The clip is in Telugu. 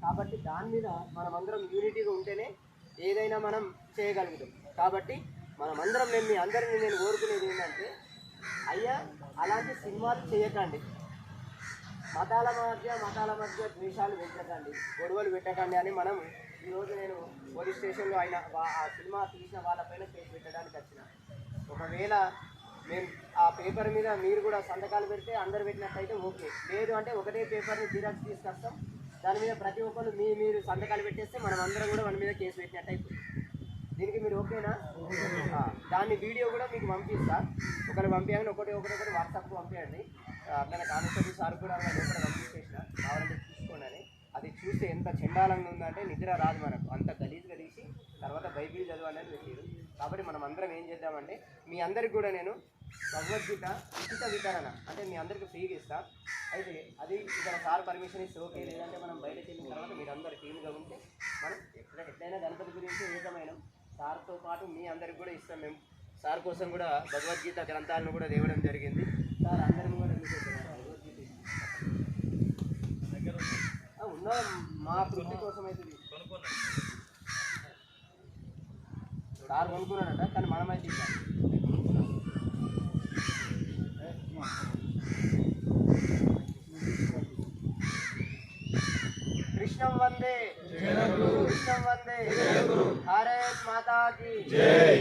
కాబట్టి దాని మీద మనమందరం యూనిటీగా ఉంటేనే ఏదైనా మనం చేయగలుగుతాం. కాబట్టి మనమందరం మీ అందరినీ నేను కోరుకునేది ఏంటంటే, అయ్యా అలాంటి సినిమాలు చేయకండి, మతాల మధ్య ద్వేషాలు పెట్టకండి, గొడవలు పెట్టకండి అని మనం ఈరోజు నేను పోలీస్ స్టేషన్లో ఆ సినిమా తీసిన వాళ్ళపైన కేసు పెట్టడానికి వచ్చిన. ఒకవేళ మేము ఆ పేపర్ మీద మీరు కూడా సంతకాలు పెడితే అందరు పెట్టినట్టయితే ఓకే, లేదు అంటే ఒకటే పేపర్ని జిరాక్స్ తీసుకొస్తాం, దాని మీద ప్రతి ఒక్కరు మీరు సంతకాలు పెట్టేస్తే మనం అందరం కూడా మన మీద కేసు పెట్టినట్టు అయిపోతుంది. దీనికి మీరు ఓకేనా? దాన్ని వీడియో కూడా మీకు పంపిస్తా. ఒకరు పంపించండి, ఒకటి వాట్సాప్కి పంపించండి. అట్లా కానిస్టేబుల్ సార్ కూడా లోపల పంపించేసిన, కావాలంటే చూసుకోండి అని. అది చూస్తే ఎంత చండాలంగా ఉందంటే నిద్ర రాదు మనకు, అంత గలీజ్గా తీసి తర్వాత బైబిల్ చదవాలి అని పెట్టారు. కాబట్టి మనం అందరం ఏం చేద్దామంటే, మీ అందరికి కూడా నేను భగవద్గీత ఉచిత వితరణ అంటే మీ అందరికీ ఫ్రీగా ఇస్తా. అయితే అది ఇక్కడ సార్ పర్మిషన్ ఇస్తే ఓకే, లేదంటే మనం బయటకు వెళ్ళిన తర్వాత మీరు అందరు టీమ్గా ఉంటే మనం ఎట్లయినా గణపతి గురించి ఏకమైన సార్తో పాటు మీ అందరికి కూడా ఇస్తాం. మేము సార్ కోసం కూడా భగవద్గీత గ్రంథాలను కూడా తేవడం జరిగింది. సార్ అందరిని కూడా భగవద్గీత ఉన్న మా వృత్తి కోసం అయితే సార్ కొనుక్కున్నాడట, కానీ మనమైతే కృష్ణం వందే, కృష్ణం వందే, భారత్ మాతా కీ జై.